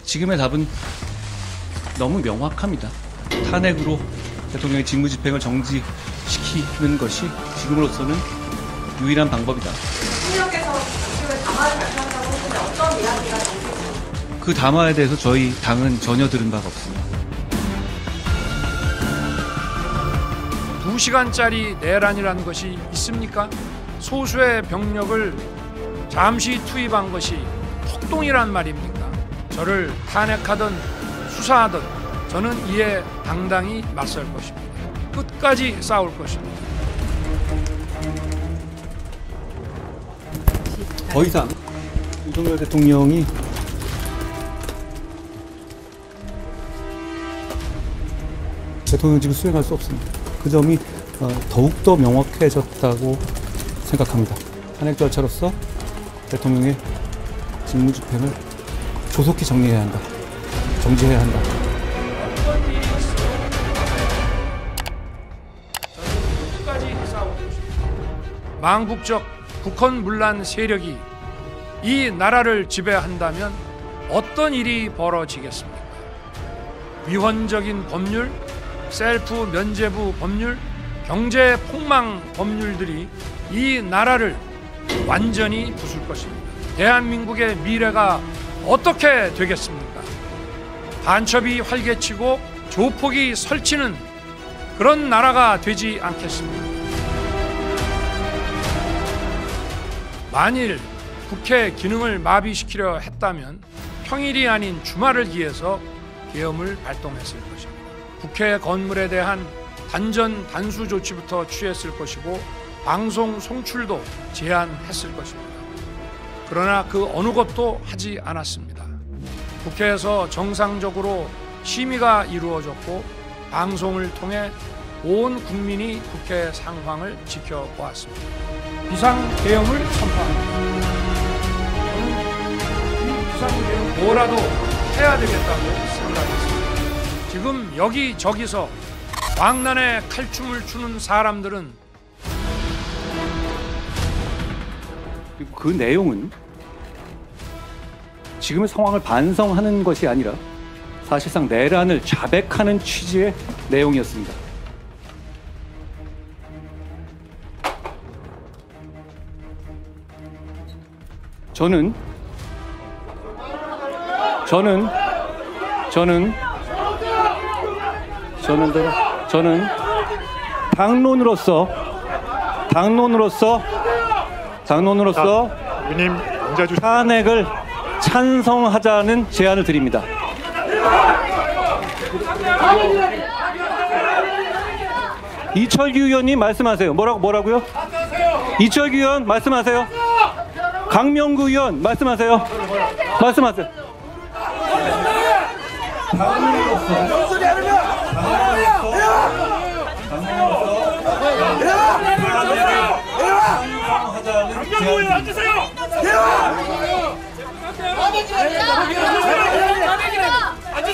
지금의 답은 너무 명확합니다. 탄핵으로 대통령의 직무집행을 정지시키는 것이 지금으로서는 유일한 방법이다. 대통령께서 지금 담화를 발표한다고 했는데 어떤 이야기가 나오겠습니까? 그 담화에 대해서 저희 당은 전혀 들은 바가 없습니다. 2시간짜리 내란이라는 것이 있습니까? 소수의 병력을 잠시 투입한 것이 폭동이란 말입니까? 저를 탄핵하든 수사하든 저는 이에 당당히 맞설 것입니다. 끝까지 싸울 것입니다. 더 이상 윤석열 대통령이 대통령직을 수행할 수 없습니다. 그 점이 더욱더 명확해졌다고 생각합니다. 탄핵 절차로서 대통령의 직무집행을 조속히 정리해야 한다. 정지해야 한다. 끝까지 싸울 것입니다. 망국적 국헌 문란 세력이 이 나라를 지배한다면 어떤 일이 벌어지겠습니까? 위헌적인 법률, 셀프 면죄부 법률, 경제 폭망 법률들이 이 나라를 완전히 부술 것입니다. 대한민국의 미래가 어떻게 되겠습니까? 간첩이 활개치고 조폭이 설치는 그런 나라가 되지 않겠습니까? 만일 국회 기능을 마비시키려 했다면 평일이 아닌 주말을 기해서 계엄을 발동했을 것입니다. 국회 건물에 대한 단전 단수 조치부터 취했을 것이고 방송 송출도 제한했을 것입니다. 그러나 그 어느 것도 하지 않았습니다. 국회에서 정상적으로 심의가 이루어졌고 방송을 통해 온 국민이 국회 상황을 지켜보았습니다. 비상계엄을 선포합니다. 저는 비상계엄 뭐라도 해야 되겠다고 생각했습니다. 지금 여기저기서 왕란의 칼춤을 추는 사람들은 그리고 그 내용은 지금의 상황을 반성하는 것이 아니라 사실상 내란을 자백하는 취지의 내용이었습니다. 저는 당론으로서 위님 응자주 탄핵을 찬성하자는 제안을 드립니다. 이철규 의원님 말씀하세요. 뭐라고요? 이철규 의원 말씀하세요. 강명구 의원 말씀하세요.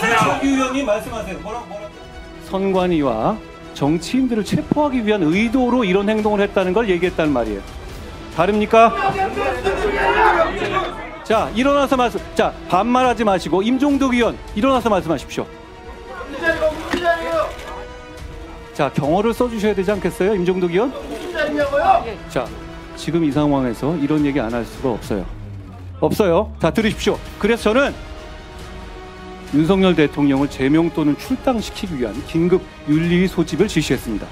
이철규 의원님 말씀하세요. 선관위와 정치인들을 체포하기 위한 의도로 이런 행동을 했다는 걸 얘기했다는 말이에요. 다릅니까? 자, 일어나서 자, 반말하지 마시고 임종덕 의원 일어나서 말씀하십시오. 자, 경어를 써주셔야 되지 않겠어요, 임종덕 의원? 자, 지금 이 상황에서 이런 얘기 안 할 수가 없어요. 다 들으십시오. 그래서 저는 윤석열 대통령을 제명 또는 출당시키기 위한 긴급 윤리 소집을 지시했습니다.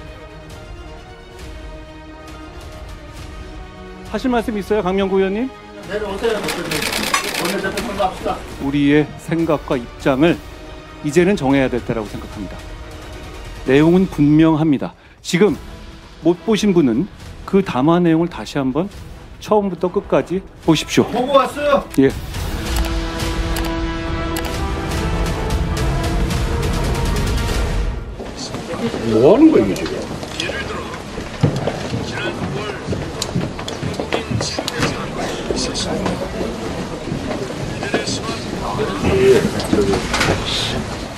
하실 말씀 있어요, 강명구 의원님? 내려오세요. 오늘 대통령 합시다. 우리의 생각과 입장을 이제는 정해야 될 때라고 생각합니다. 내용은 분명합니다. 지금 못 보신 분은 그 담화 내용을 다시 한번 처음부터 끝까지 보십시오. 보고 왔어요. 예. 뭐 하는 거야, 이게 지금?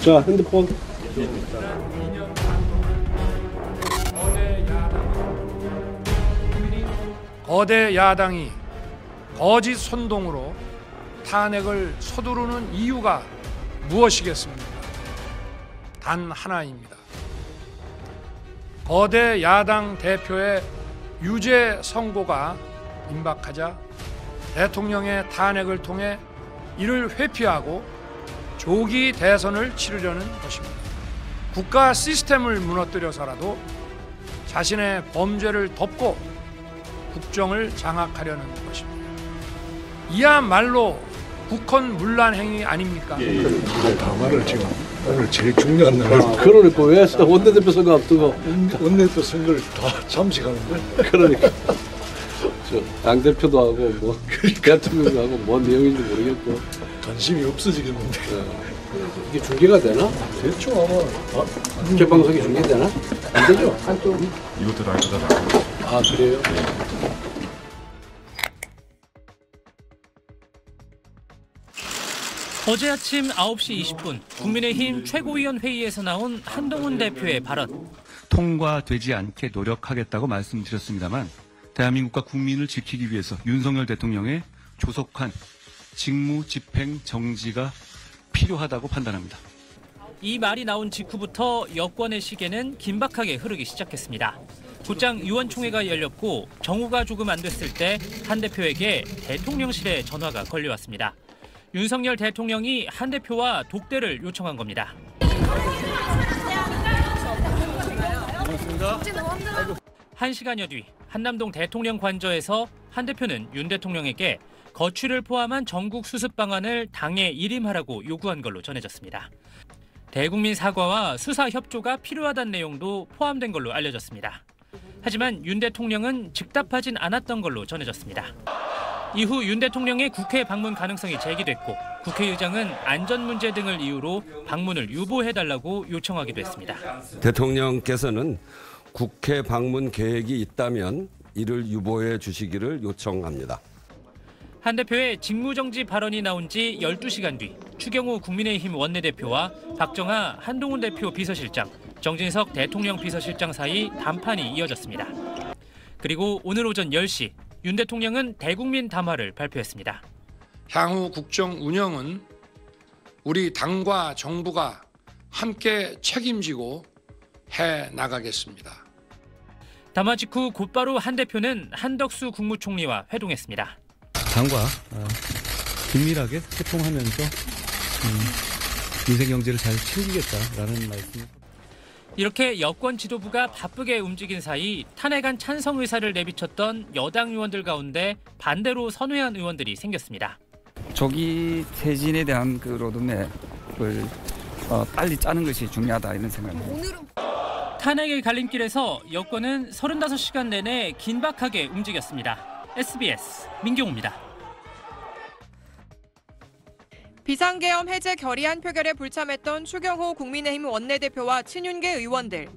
자, 핸드폰. 거대 야당이 거짓 선동으로 탄핵을 서두르는 이유가 무엇이겠습니까? 단 하나입니다. 거대 야당 대표의 유죄 선고가 임박하자 대통령의 탄핵을 통해 이를 회피하고 조기 대선을 치르려는 것입니다. 국가 시스템을 무너뜨려서라도 자신의 범죄를 덮고 국정을 장악하려는 것입니다. 이야말로 국헌 문란 행위 아닙니까? 말을 지금 오늘 제일 중요한 날 그러니까 왜 원내대표 선거 앞두고 원내대표 선거를 다 잠식하는데 그러니까 당대표도 하고 뭐 대통령도 하고 뭔 내용인지 모르겠고 관심이 없어지겠는데 이게 중계가 되나? 대충 아마 국회 방송이 중계되나? 안 되죠? 한쪽 이것도 나보다 아 그래요? 어제 아침 9시 20분 국민의힘 최고위원 회의에서 나온 한동훈 대표의 발언. 통과되지 않게 노력하겠다고 말씀드렸습니다만 대한민국과 국민을 지키기 위해서 윤석열 대통령의 조속한 직무 집행 정지가 필요하다고 판단합니다. 이 말이 나온 직후부터 여권의 시계는 긴박하게 흐르기 시작했습니다. 곧장 의원총회가 열렸고 정오가 조금 안 됐을 때 한 대표에게 대통령실에 전화가 걸려왔습니다. 윤석열 대통령이 한 대표와 독대를 요청한 겁니다. 1시간여 뒤 한남동 대통령 관저에서 한 대표는 윤 대통령에게 거취를 포함한 전국 수습 방안을 당에 일임하라고 요구한 걸로 전해졌습니다. 대국민 사과와 수사 협조가 필요하다는 내용도 포함된 걸로 알려졌습니다. 하지만 윤 대통령은 즉답하진 않았던 걸로 전해졌습니다. 이후 윤 대통령의 국회 방문 가능성이 제기됐고 국회의장은 안전 문제 등을 이유로 방문을 유보해달라고 요청하기도 했습니다. 대통령께서는 국회 방문 계획이 있다면 이를 유보해 주시기를 요청합니다. 한 대표의 직무정지 발언이 나온 지 12시간 뒤 추경호 국민의힘 원내대표와 박정하 한동훈 대표 비서실장, 정진석 대통령 비서실장 사이 담판이 이어졌습니다. 그리고 오늘 오전 10시 윤 대통령은 대국민 담화를 발표했습니다. 향후 국정 운영은 우리 당과 정부가 함께 책임지고 해 나가겠습니다. 담화 직후 곧바로 한 대표는 한덕수 국무총리와 회동했습니다. 당과 긴밀하게 소통하면서 민생 경제를 잘 챙기겠다라는 말씀. 이렇게 여권 지도부가 바쁘게 움직인 사이 탄핵안 찬성 의사를 내비쳤던 여당 의원들 가운데 반대로 선회한 의원들이 생겼습니다. 조기 퇴진에 대한 그 로드맵을 빨리 짜는 것이 중요하다 이런 생각입니다. 탄핵의 갈림길에서 여권은 35시간 내내 긴박하게 움직였습니다. SBS 민경호입니다. 비상계엄 해제 결의안 표결에 불참했던 추경호 국민의힘 원내대표와 친윤계 의원들.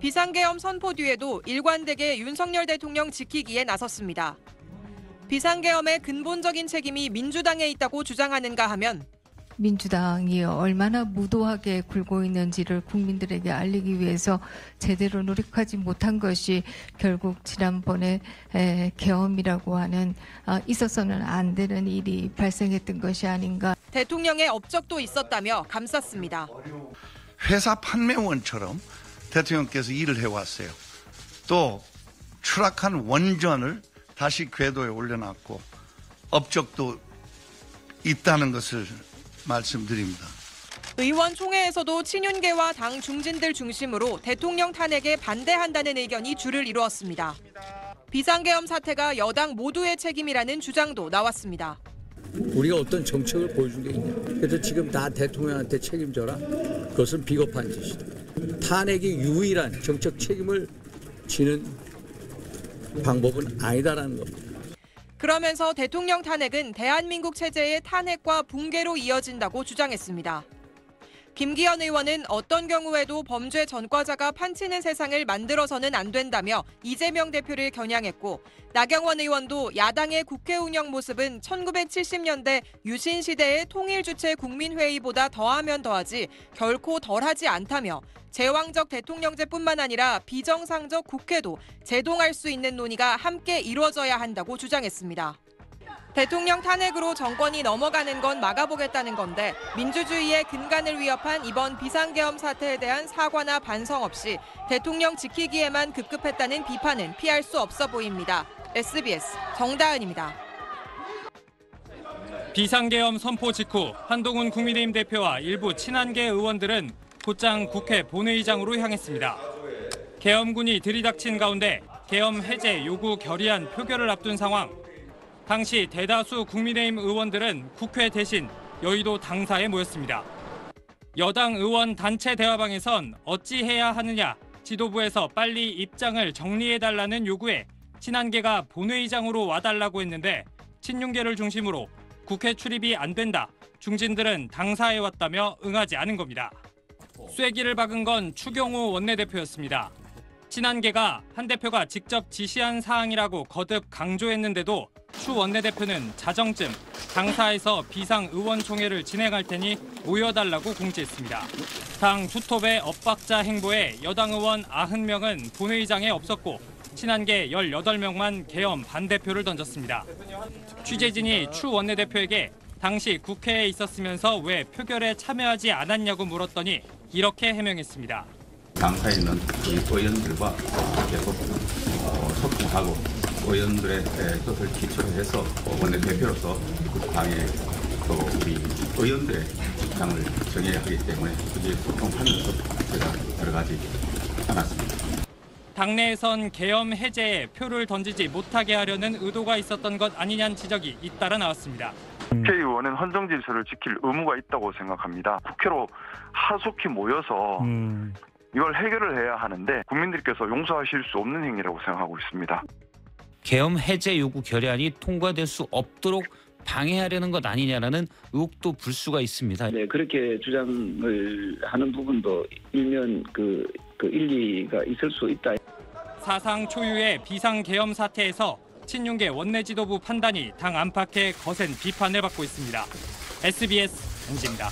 비상계엄 선포 뒤에도 일관되게 윤석열 대통령 지키기에 나섰습니다. 비상계엄의 근본적인 책임이 민주당에 있다고 주장하는가 하면 민주당이 얼마나 무도하게 굴고 있는지를 국민들에게 알리기 위해서 제대로 노력하지 못한 것이 결국 지난번에 계엄이라고 하는 있어서는 안 되는 일이 발생했던 것이 아닌가. 대통령의 업적도 있었다며 감쌌습니다. 회사 판매원처럼 대통령께서 일을 해왔어요. 또 추락한 원전을 다시 궤도에 올려놨고 업적도 있다는 것을 말씀드립니다. 의원총회에서도 친윤계와 당 중진들 중심으로 대통령 탄핵에 반대한다는 의견이 줄을 이루었습니다. 비상계엄 사태가 여당 모두의 책임이라는 주장도 나왔습니다. 우리가 어떤 정책을 보여준 게 있냐. 그래서 지금 다 대통령한테 책임져라. 그것은 비겁한 짓이다. 탄핵이 유일한 정책 책임을 지는 방법은 아니다라는 겁니다. 그러면서 대통령 탄핵은 대한민국 체제의 탄핵과 붕괴로 이어진다고 주장했습니다. 김기현 의원은 어떤 경우에도 범죄 전과자가 판치는 세상을 만들어서는 안 된다며 이재명 대표를 겨냥했고, 나경원 의원도 야당의 국회 운영 모습은 1970년대 유신 시대의 통일주체 국민회의보다 더하면 더하지 결코 덜하지 않다며 제왕적 대통령제뿐만 아니라 비정상적 국회도 제동할 수 있는 논의가 함께 이루어져야 한다고 주장했습니다. 대통령 탄핵으로 정권이 넘어가는 건 막아보겠다는 건데 민주주의의 근간을 위협한 이번 비상계엄 사태에 대한 사과나 반성 없이 대통령 지키기에만 급급했다는 비판은 피할 수 없어 보입니다. SBS 정다은입니다. 비상계엄 선포 직후 한동훈 국민의힘 대표와 일부 친한계 의원들은 곧장 국회 본회의장으로 향했습니다. 계엄군이 들이닥친 가운데 계엄 해제 요구 결의안 표결을 앞둔 상황. 당시 대다수 국민의힘 의원들은 국회 대신 여의도 당사에 모였습니다. 여당 의원 단체 대화방에선 어찌해야 하느냐, 지도부에서 빨리 입장을 정리해달라는 요구에 친한계가 본회의장으로 와달라고 했는데 친윤계를 중심으로 국회 출입이 안 된다, 중진들은 당사에 왔다며 응하지 않은 겁니다. 쐐기를 박은 건 추경호 원내대표였습니다. 친한계가 한 대표가 직접 지시한 사항이라고 거듭 강조했는데도 추 원내대표는 자정쯤 당사에서 비상의원총회를 진행할 테니 모여달라고 공지했습니다. 당 투톱의 엇박자 행보에 여당 의원 90명은 본회의장에 없었고 친한계 18명만 계엄 반대표를 던졌습니다. 취재진이 추 원내대표에게 당시 국회에 있었으면서 왜 표결에 참여하지 않았냐고 물었더니 이렇게 해명했습니다. 당사에 있는 우리 의원들과 계속 소통하고 의원들의 뜻을 기초로 해서 원내대표로서 당의 또 우리 의원들의 입장을 정해야 하기 때문에 그게 소통하면서 제가 여러 가지 해놨습니다. 당내에선 계엄 해제에 표를 던지지 못하게 하려는 의도가 있었던 것 아니냐는 지적이 잇따라 나왔습니다. 국회의원은 헌정 질서를 지킬 의무가 있다고 생각합니다. 국회로 하속히 모여서 이걸 해결을 해야 하는데 국민들께서 용서하실 수 없는 행위라고 생각하고 있습니다. 계엄 해제 요구 결의안이 통과될 수 없도록 방해하려는 것 아니냐라는 의혹도 불수가 있습니다. 네, 그렇게 주장을 하는 부분도 일면 그 일리가 있을 수 있다. 사상 초유의 비상계엄 사태에서 친윤계 원내지도부 판단이 당 안팎의 거센 비판을 받고 있습니다. SBS 정지입니다.